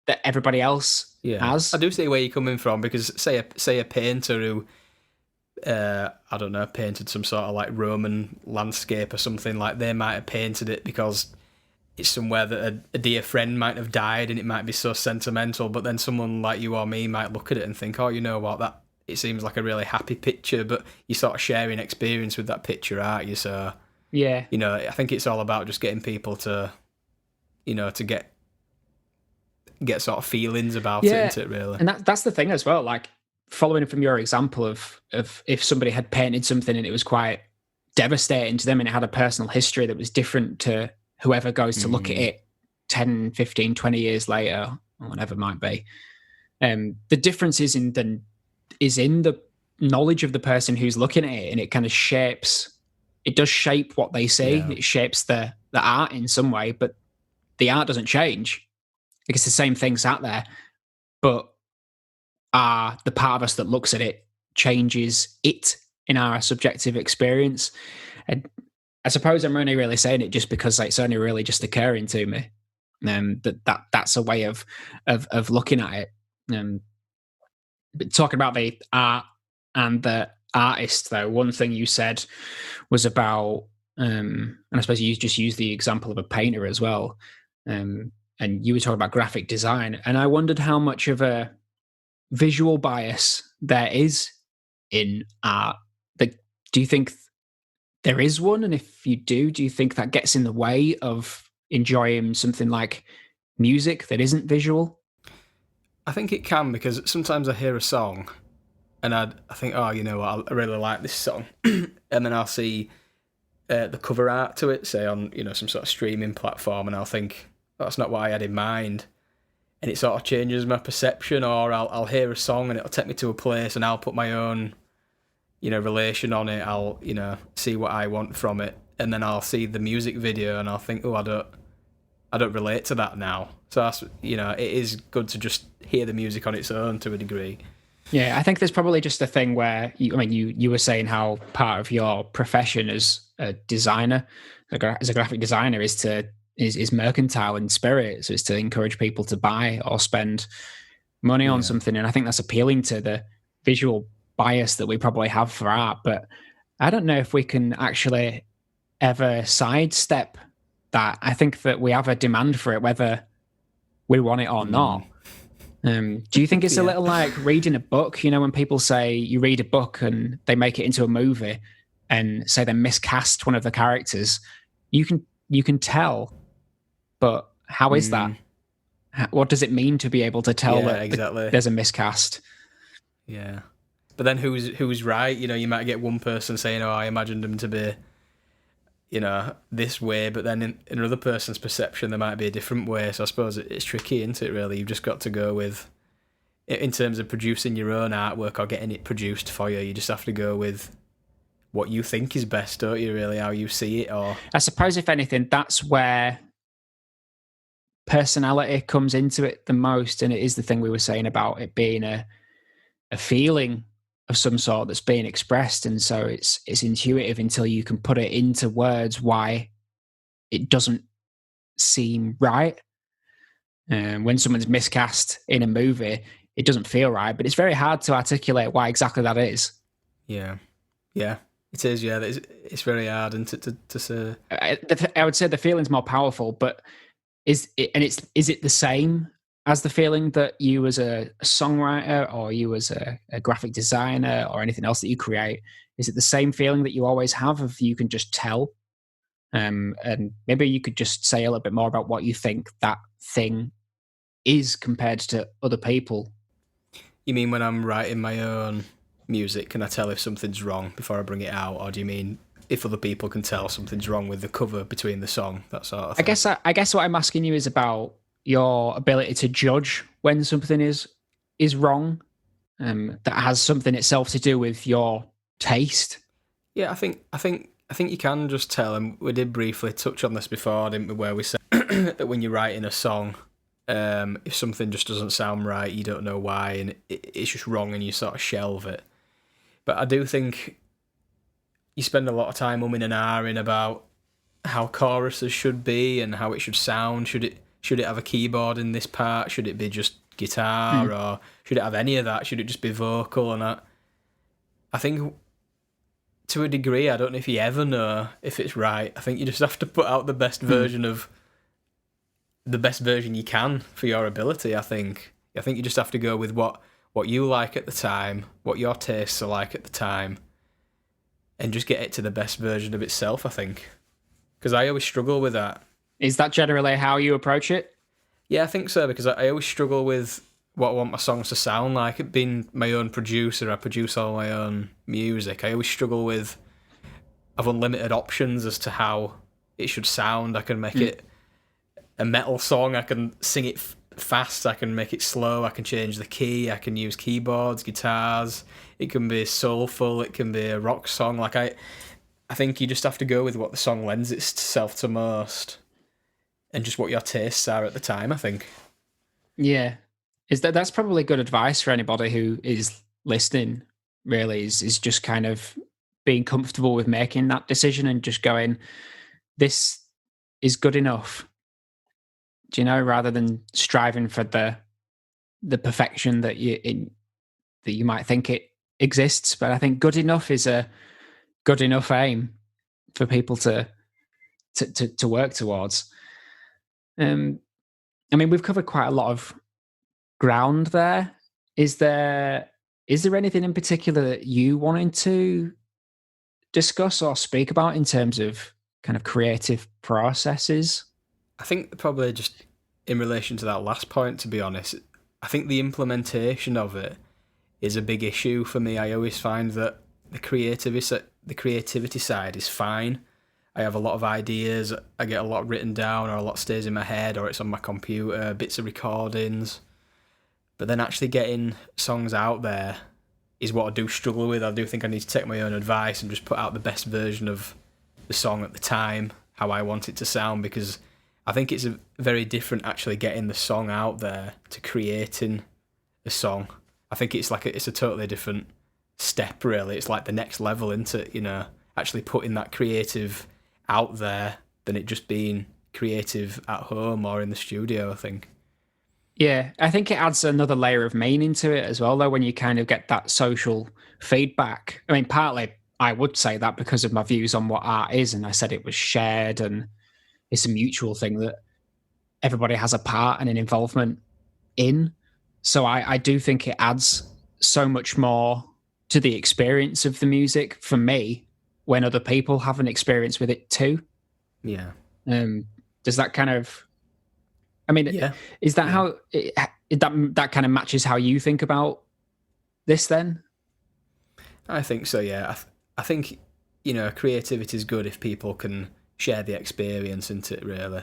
that everybody else has. I do see where you're coming from, because say a painter who I don't know, painted some sort of like Roman landscape or something, like they might have painted it because it's somewhere that a dear friend might have died and it might be so sentimental, but then someone like you or me might look at it and think, oh, you know what, that it seems like a really happy picture, but you're sort of sharing experience with that picture, aren't you? So yeah, I think it's all about just getting people to to get sort of feelings about it, isn't it, really? And that's the thing as well, like following from your example of if somebody had painted something and it was quite devastating to them and it had a personal history that was different to whoever goes to look at it 10, 15, 20 years later, or whatever it might be. The difference is in the knowledge of the person who's looking at it, and it kind of does shape what they see. Yeah. It shapes the art in some way, but the art doesn't change because the same thing's out there, but the part of us that looks at it changes it in our subjective experience. And I suppose I'm only really saying it just because it's only really just occurring to me. That's a way of looking at it. But talking about the art and the artist, though, one thing you said was about, and I suppose you just used the example of a painter as well, and you were talking about graphic design, and I wondered how much of a visual bias there is in art. Do you think there is one? And if you do you think that gets in the way of enjoying something like music that isn't visual? I think it can, because sometimes I hear a song and I think, oh, you know what, I really like this song. And then I'll see the cover art to it, say on, some sort of streaming platform, and I'll think, that's not what I had in mind. And it sort of changes my perception, or I'll hear a song and it'll take me to a place and I'll put my own, relation on it. I'll, see what I want from it. And then I'll see the music video and I'll think, oh, I don't relate to that now. So that's, it is good to just hear the music on its own to a degree. Yeah, I think there's probably just a thing where, you were saying how part of your profession as a designer, as a graphic designer, is mercantile in spirit. So it's to encourage people to buy or spend money on something. And I think that's appealing to the visual bias that we probably have for art, but I don't know if we can actually ever sidestep that. I think that we have a demand for it, whether we want it or not. Do you think it's a Yeah. little like reading a book? You know, when people say you read a book and they make it into a movie and say they miscast one of the characters, you can tell, but how is that? What does it mean to be able to tell Yeah, that exactly. there's a miscast? Yeah. But then who's right? You know, you might get one person saying, "Oh, I imagined them to be, this way," but then in another person's perception, there might be a different way. So I suppose it's tricky, isn't it? Really, you've just got to go with, in terms of producing your own artwork or getting it produced for you. You just have to go with what you think is best, don't you? Really, how you see it, or I suppose, if anything, that's where personality comes into it the most, and it is the thing we were saying about it being a feeling of some sort that's being expressed, and so it's intuitive until you can put it into words why it doesn't seem right. When someone's miscast in a movie, it doesn't feel right, but it's very hard to articulate why exactly that is. yeah, it is. Yeah, it's very hard, and to say. I would say the feeling's more powerful, but is it the same as the feeling that you as a songwriter or you as a graphic designer or anything else that you create? Is it the same feeling that you always have if you can just tell? And maybe you could just say a little bit more about what you think that thing is compared to other people. You mean when I'm writing my own music, can I tell if something's wrong before I bring it out, or do you mean if other people can tell something's wrong with the cover between the song, that sort of thing? I guess what I'm asking you is about your ability to judge when something is wrong. That has something itself to do with your taste. Yeah, I think you can just tell, and we did briefly touch on this before, didn't we? Where we said that when you're writing a song, if something just doesn't sound right, you don't know why, and it's just wrong, and you sort of shelve it. But I do think you spend a lot of time umming and ahhing about how choruses should be and how it should sound. Should it have a keyboard in this part? Should it be just guitar, or should it have any of that? Should it just be vocal? And I think, to a degree, I don't know if you ever know if it's right. I think you just have to put out the best version you can for your ability. I think you just have to go with what you like at the time, what your tastes are like at the time, and just get it to the best version of itself, I think. Because I always struggle with that. Is that generally how you approach it? Yeah, I think so, because I always struggle with what I want my songs to sound like. Being my own producer, I produce all my own music. I always struggle with, I've unlimited options as to how it should sound. I can make it a metal song, I can sing it fast, I can make it slow, I can change the key, I can use keyboards, guitars, it can be soulful, it can be a rock song. Like I think you just have to go with what the song lends itself to most, and just what your tastes are at the time, I think. Yeah. That's probably good advice for anybody who is listening, really, is just kind of being comfortable with making that decision and just going, this is good enough. Do you know, rather than striving for the perfection that you might think it exists. But I think good enough is a good enough aim for people to work towards. I mean, we've covered quite a lot of ground there. Is there anything in particular that you wanted to discuss or speak about in terms of kind of creative processes? I think probably just in relation to that last point, to be honest, I think the implementation of it is a big issue for me. I always find that the creativity side is fine. I have a lot of ideas, I get a lot written down, or a lot stays in my head, or it's on my computer, bits of recordings. But then actually getting songs out there is what I do struggle with. I do think I need to take my own advice and just put out the best version of the song at the time, how I want it to sound, because I think it's very different actually getting the song out there to creating a song. I think it's a totally different step, really. It's like the next level into, actually putting that creative out there than it just being creative at home or in the studio, I think. Yeah, I think it adds another layer of meaning to it as well, though, when you kind of get that social feedback. I mean, partly I would say that because of my views on what art is, and I said it was shared and it's a mutual thing that everybody has a part and an involvement in. So I do think it adds so much more to the experience of the music for me when other people have an experience with it too. Yeah. Um, does that kind of I mean, Yeah. is that Yeah. how that kind of matches how you think about this? Then, I think so. Yeah. I think creativity is good if people can share the experience into it. Really,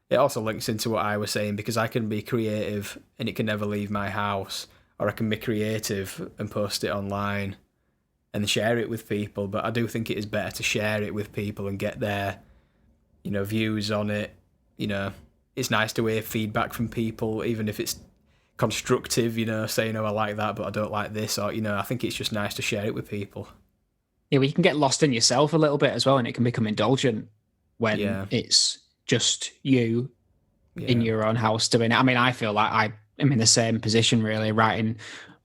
it also links into what I was saying because I can be creative and it can never leave my house, or I can be creative and post it online and share it with people. But I do think it is better to share it with people and get their views on it. You know, it's nice to hear feedback from people, even if it's constructive, saying, oh, I like that, but I don't like this, or, I think it's just nice to share it with people. yeah, well, you can get lost in yourself a little bit as well, and it can become indulgent when Yeah, it's just you in yeah, your own house doing it. I mean, I feel like I am in the same position, really, writing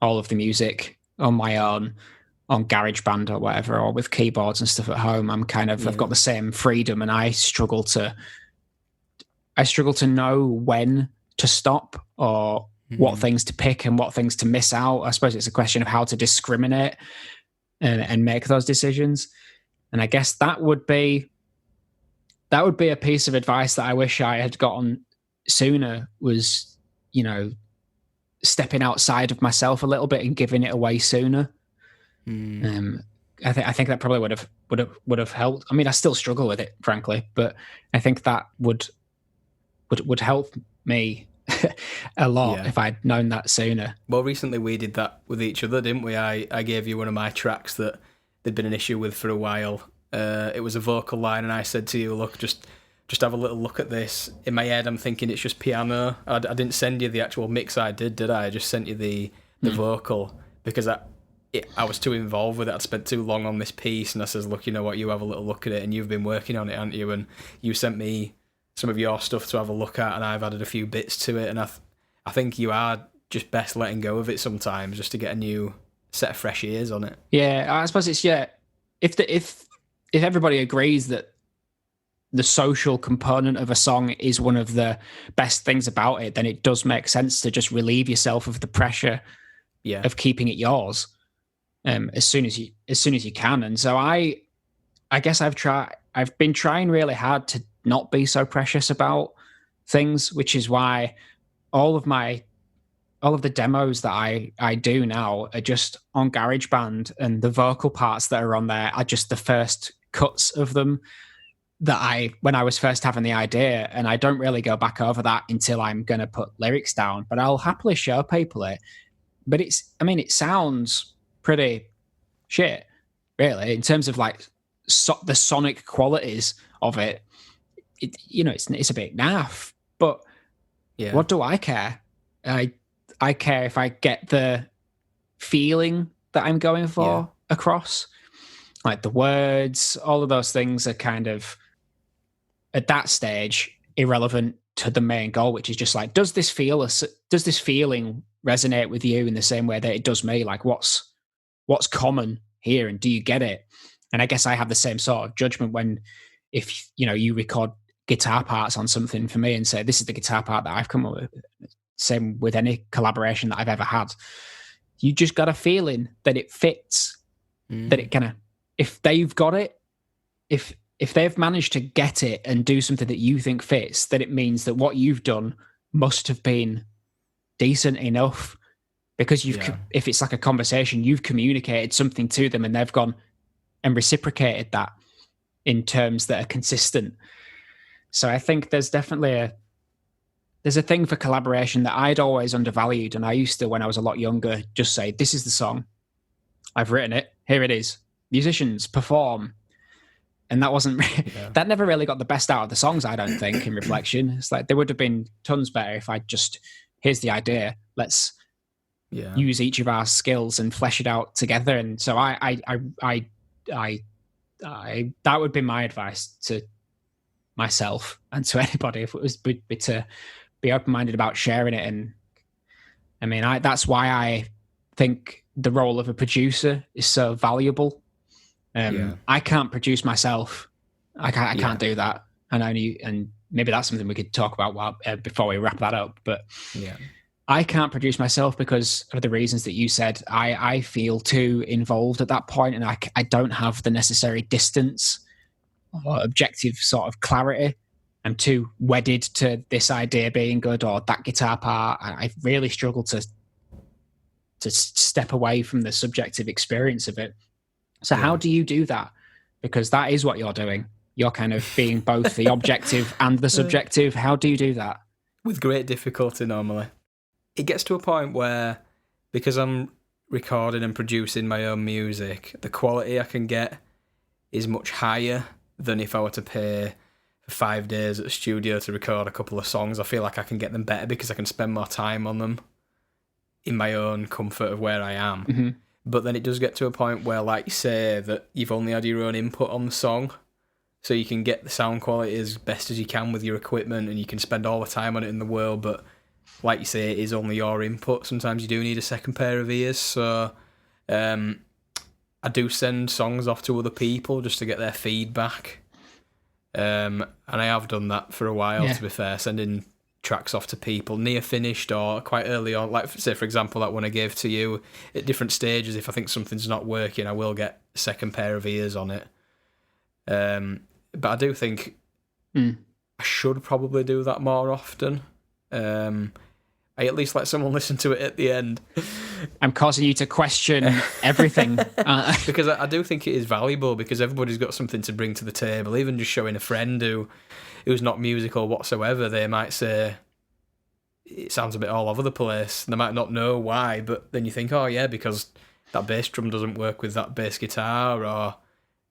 all of the music on my own on GarageBand or whatever, or with keyboards and stuff at home. I've yeah. got the same freedom, and I struggle to know when to stop or what Mm. things to pick and what things to miss out. I suppose it's a question of how to discriminate and make those decisions. And I guess that would be a piece of advice that I wish I had gotten sooner was, you know, stepping outside of myself a little bit and giving it away sooner. Mm. Um, I think that probably would have helped. I mean, I still struggle with it, frankly, but I think that would help me a lot Yeah. if I'd known that sooner. Well, recently we did that with each other, didn't we? I gave you one of my tracks that there'd been an issue with for a while. It was a vocal line, and I said to you, look, just have a little look at this. In my head, I'm thinking it's just piano. I didn't send you the actual mix I did I? I just sent you the Hmm. vocal because I was too involved with it. I'd spent too long on this piece, and I says, look, you know what? You have a little look at it, and you've been working on it, haven't you? And you sent me some of your stuff to have a look at, and I've added a few bits to it, and I think you are just best letting go of it sometimes, just to get a new set of fresh ears on it. Yeah, I suppose it's yeah. If everybody agrees that the social component of a song is one of the best things about it, then it does make sense to just relieve yourself of the pressure Yeah, of keeping it yours as soon as you can. And so I guess I've been trying really hard to not be so precious about things, which is why all of my all of the demos that I do now are just on GarageBand, and the vocal parts that are on there are just the first cuts of them that I when I was first having the idea, and I don't really go back over that until I'm going to put lyrics down, but I'll happily show people it. But it sounds pretty shit, really, in terms of like the sonic qualities of it. It's a bit naff, but yeah, what do I care? I care if I get the feeling that I'm going yeah, for across. Like the words, all of those things are kind of at that stage irrelevant to the main goal, which is just like, does this feeling resonate with you in the same way that it does me? Like, what's common here, and do you get it? And I guess I have the same sort of judgment when, if you record guitar parts on something for me and say this is the guitar part that I've come up with. Same with any collaboration that I've ever had. You just got a feeling that it fits, that mm, it kind of, if they've got it, if they've managed to get it and do something that you think fits, then it means that what you've done must have been decent enough, because yeah, if it's like a conversation, you've communicated something to them and they've gone and reciprocated that in terms that are consistent. So I think there's a thing for collaboration that I'd always undervalued, and I used to, when I was a lot younger, just say, this is the song, I've written it, here it is, musicians perform. And that wasn't yeah, that never really got the best out of the songs, I don't think. In reflection, it's like they would have been tons better if I just, here's the idea, let's yeah, use each of our skills and flesh it out together. And so I that would be my advice to myself and to anybody, if it was be to be open-minded about sharing it. And I mean, that's why I think the role of a producer is so valuable. I can't produce myself. I can't do that. And maybe that's something we could talk about before we wrap that up. But Yeah. I can't produce myself because of the reasons that you said. I feel too involved at that point, and I don't have the necessary distance or objective sort of clarity. I'm too wedded to this idea being good or that guitar part. I really struggle to step away from the subjective experience of it. So how do you do that? Because that is what you're doing. You're kind of being both the objective and the subjective. How do you do that? With great difficulty, normally. It gets to a point where, because I'm recording and producing my own music, the quality I can get is much higher than if I were to pay for 5 days at the studio to record a couple of songs. I feel like I can get them better because I can spend more time on them in my own comfort of where I am. Mm-hmm. But then it does get to a point where, like you say, that you've only had your own input on the song, so you can get the sound quality as best as you can with your equipment, and you can spend all the time on it in the world, but like you say, it is only your input. Sometimes you do need a second pair of ears, so I do send songs off to other people just to get their feedback, and I have done that for a while, to be fair, sending tracks off to people near finished or quite early on, like say for example that one I gave to you. At different stages, if I think something's not working, I will get a second pair of ears on it. But I do think I should probably do that more often. I at least let someone listen to it at the end. I'm causing you to question everything. Because I do think it is valuable, because everybody's got something to bring to the table. Even just showing a friend who's not musical whatsoever, they might say it sounds a bit all over the place. They might not know why, but then you think, oh yeah, because that bass drum doesn't work with that bass guitar. Or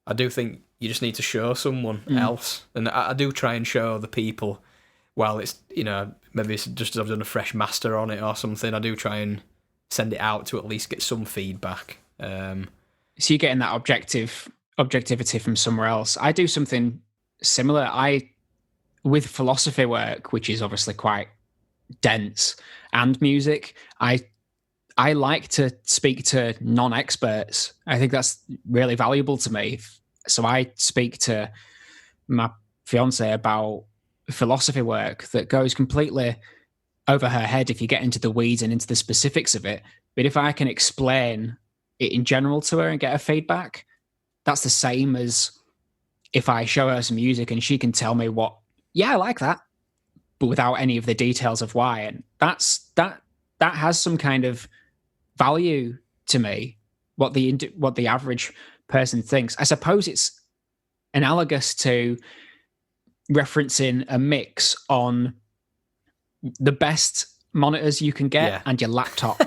I do think you just need to show someone else. And I do try and show the people, while it's, maybe it's just as I've done a fresh master on it or something, I do try and send it out to at least get some feedback. So you're getting that objectivity from somewhere else. I do something similar. With philosophy work, which is obviously quite dense, and music, I like to speak to non-experts. I think that's really valuable to me. So I speak to my fiance about philosophy work that goes completely over her head if you get into the weeds and into the specifics of it. But if I can explain it in general to her and get her feedback, that's the same as if I show her some music and she can tell me I like that, but without any of the details of why. And that has some kind of value to me, what the average person thinks. I suppose it's analogous to referencing a mix on the best monitors you can get and your laptop.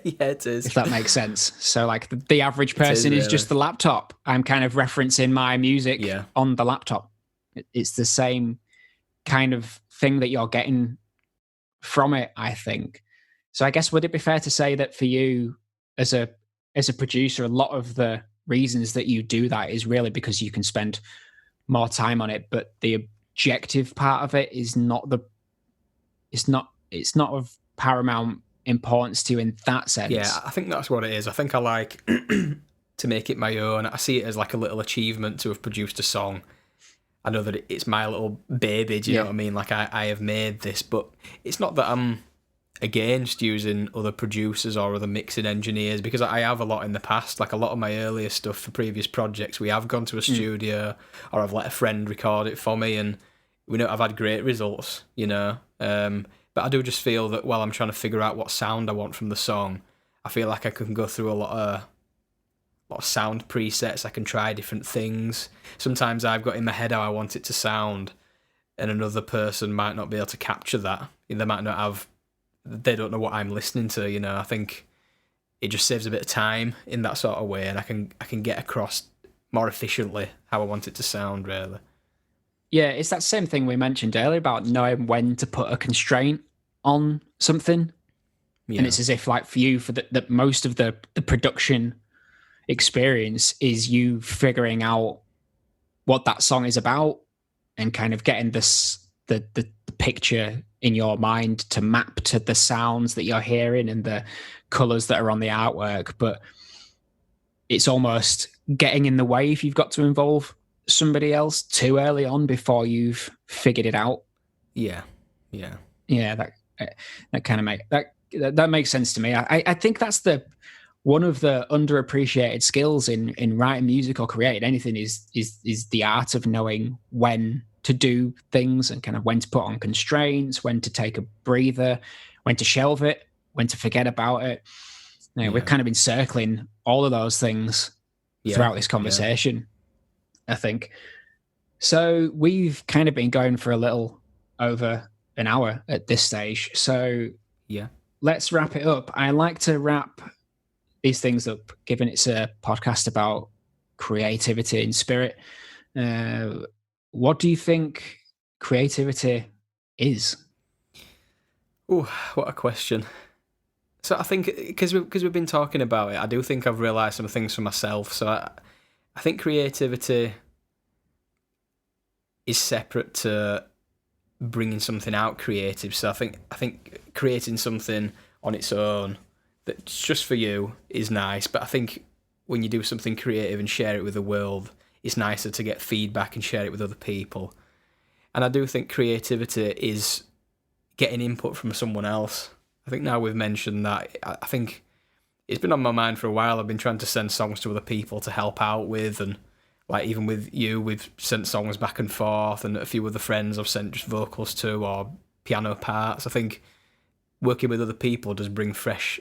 Yeah, it is. If that makes sense. So like the average person is just the laptop. I'm kind of referencing my music on the laptop. It's the same kind of thing that you're getting from it, I think. So I guess, would it be fair to say that for you as a producer, a lot of the reasons that you do that is really because you can spend more time on it, but the objective part of it is it's not of paramount importance to you in that sense? Yeah, I think that's what it is. I think I like to make it my own. I see it as like a little achievement to have produced a song. I know that it's my little baby, do you know what I mean? Like, I have made this, but it's not that I'm against using other producers or other mixing engineers, because I have a lot in the past. Like, a lot of my earlier stuff for previous projects, we have gone to a studio, or I've let a friend record it for me, and I've had great results, but I do just feel that while I'm trying to figure out what sound I want from the song, I feel like I can go through a lot of sound presets. I can try different things. Sometimes I've got in my head how I want it to sound, and another person might not be able to capture that. They don't know what I'm listening to. I think it just saves a bit of time in that sort of way, and I can get across more efficiently how I want it to sound, really. Yeah, it's that same thing we mentioned earlier about knowing when to put a constraint on something. Yeah. And it's as if, like, for you, for the most of the production experience is you figuring out what that song is about and kind of getting the picture in your mind to map to the sounds that you're hearing and the colors that are on the artwork, but it's almost getting in the way if you've got to involve somebody else too early on before you've figured it out. Yeah. That kind of that makes sense to me. I think that's one of the underappreciated skills in writing music or creating anything is the art of knowing when to do things and kind of when to put on constraints, when to take a breather, when to shelve it, when to forget about it. We've kind of been circling all of those things throughout this conversation, I think. So we've kind of been going for a little over an hour at this stage. So let's wrap it up. I like to wrap these things up, given it's a podcast about creativity and spirit. What do you think creativity is? Oh, what a question. So I think because we've been talking about it, I do think I've realised some things for myself. So I think creativity is separate to bringing something out creative. So I think creating something on its own that's just for you is nice. But I think when you do something creative and share it with the world, it's nicer to get feedback and share it with other people. And I do think creativity is getting input from someone else. I think now we've mentioned that, I think it's been on my mind for a while. I've been trying to send songs to other people to help out with, and like even with you, we've sent songs back and forth, and a few other friends I've sent just vocals to or piano parts. I think working with other people does bring fresh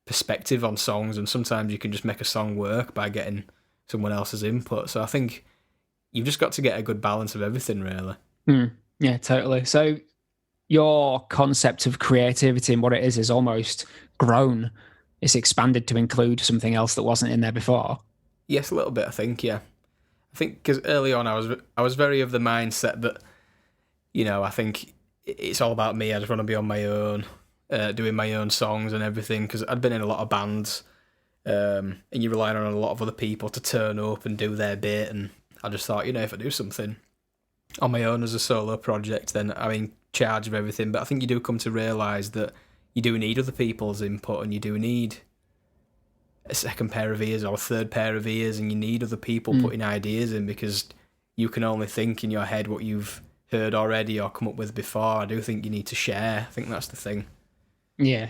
perspective on songs, and sometimes you can just make a song work by getting someone else's input. So I think you've just got to get a good balance of everything, really. Yeah, totally. So your concept of creativity and what it is almost grown. It's expanded to include something else that wasn't in there before. Yes, a little bit, I think, yeah. I think because early on I was very of the mindset that, I think it's all about me. I just want to be on my own, doing my own songs and everything, because I'd been in a lot of bands, and you rely on a lot of other people to turn up and do their bit, and I just thought, if I do something on my own as a solo project, then I'm in charge of everything. But I think you do come to realise that you do need other people's input, and you do need a second pair of ears or a third pair of ears, and you need other people putting ideas in, because you can only think in your head what you've heard already or come up with before. I do think you need to share. I think that's the thing. Yeah.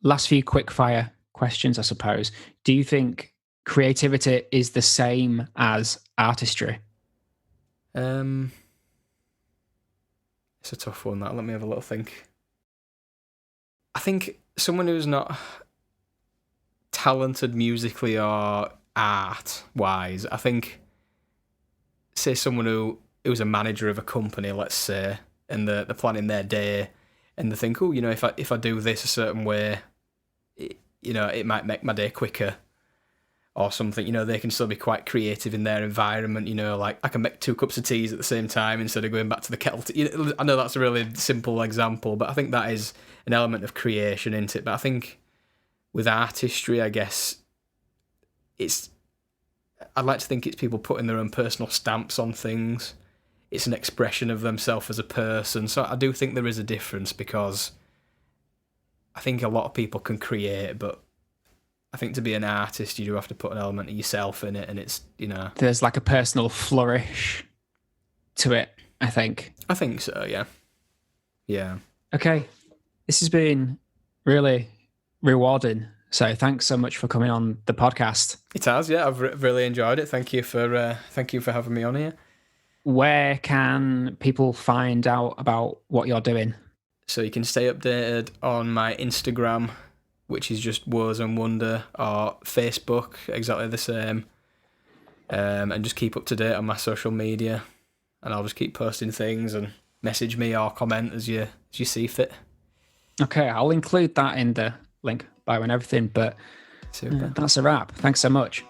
Last few quick fire questions, I suppose. Do you think creativity is the same as artistry? It's a tough one, that. Let me have a little think. I think someone who's not talented musically or art-wise, I think, say someone who's a manager of a company, let's say, and they're planning their day, and they think, if I do this a certain way, it might make my day quicker or something. They can still be quite creative in their environment. Like I can make 2 cups of tea at the same time instead of going back to the kettle. I know that's a really simple example, but I think that is an element of creation, isn't it? But I think with artistry, I guess I'd like to think it's people putting their own personal stamps on things. It's an expression of themselves as a person. So I do think there is a difference, because I think a lot of people can create, but I think to be an artist, you do have to put an element of yourself in it, and it's, There's like a personal flourish to it, I think. I think so, yeah. Yeah. Okay. This has been really rewarding. So thanks so much for coming on the podcast. It has, yeah. I've really enjoyed it. Thank you for having me on here. Where can people find out about what you're doing? So you can stay updated on my Instagram, which is just Woes Wonder, or Facebook, exactly the same. And just keep up to date on my social media, and I'll just keep posting things, and message me or comment as you see fit. Okay, I'll include that in the link bio and everything, but that's a wrap. Thanks so much.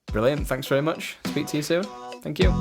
Brilliant. Thanks very much. Speak to you soon. Thank you.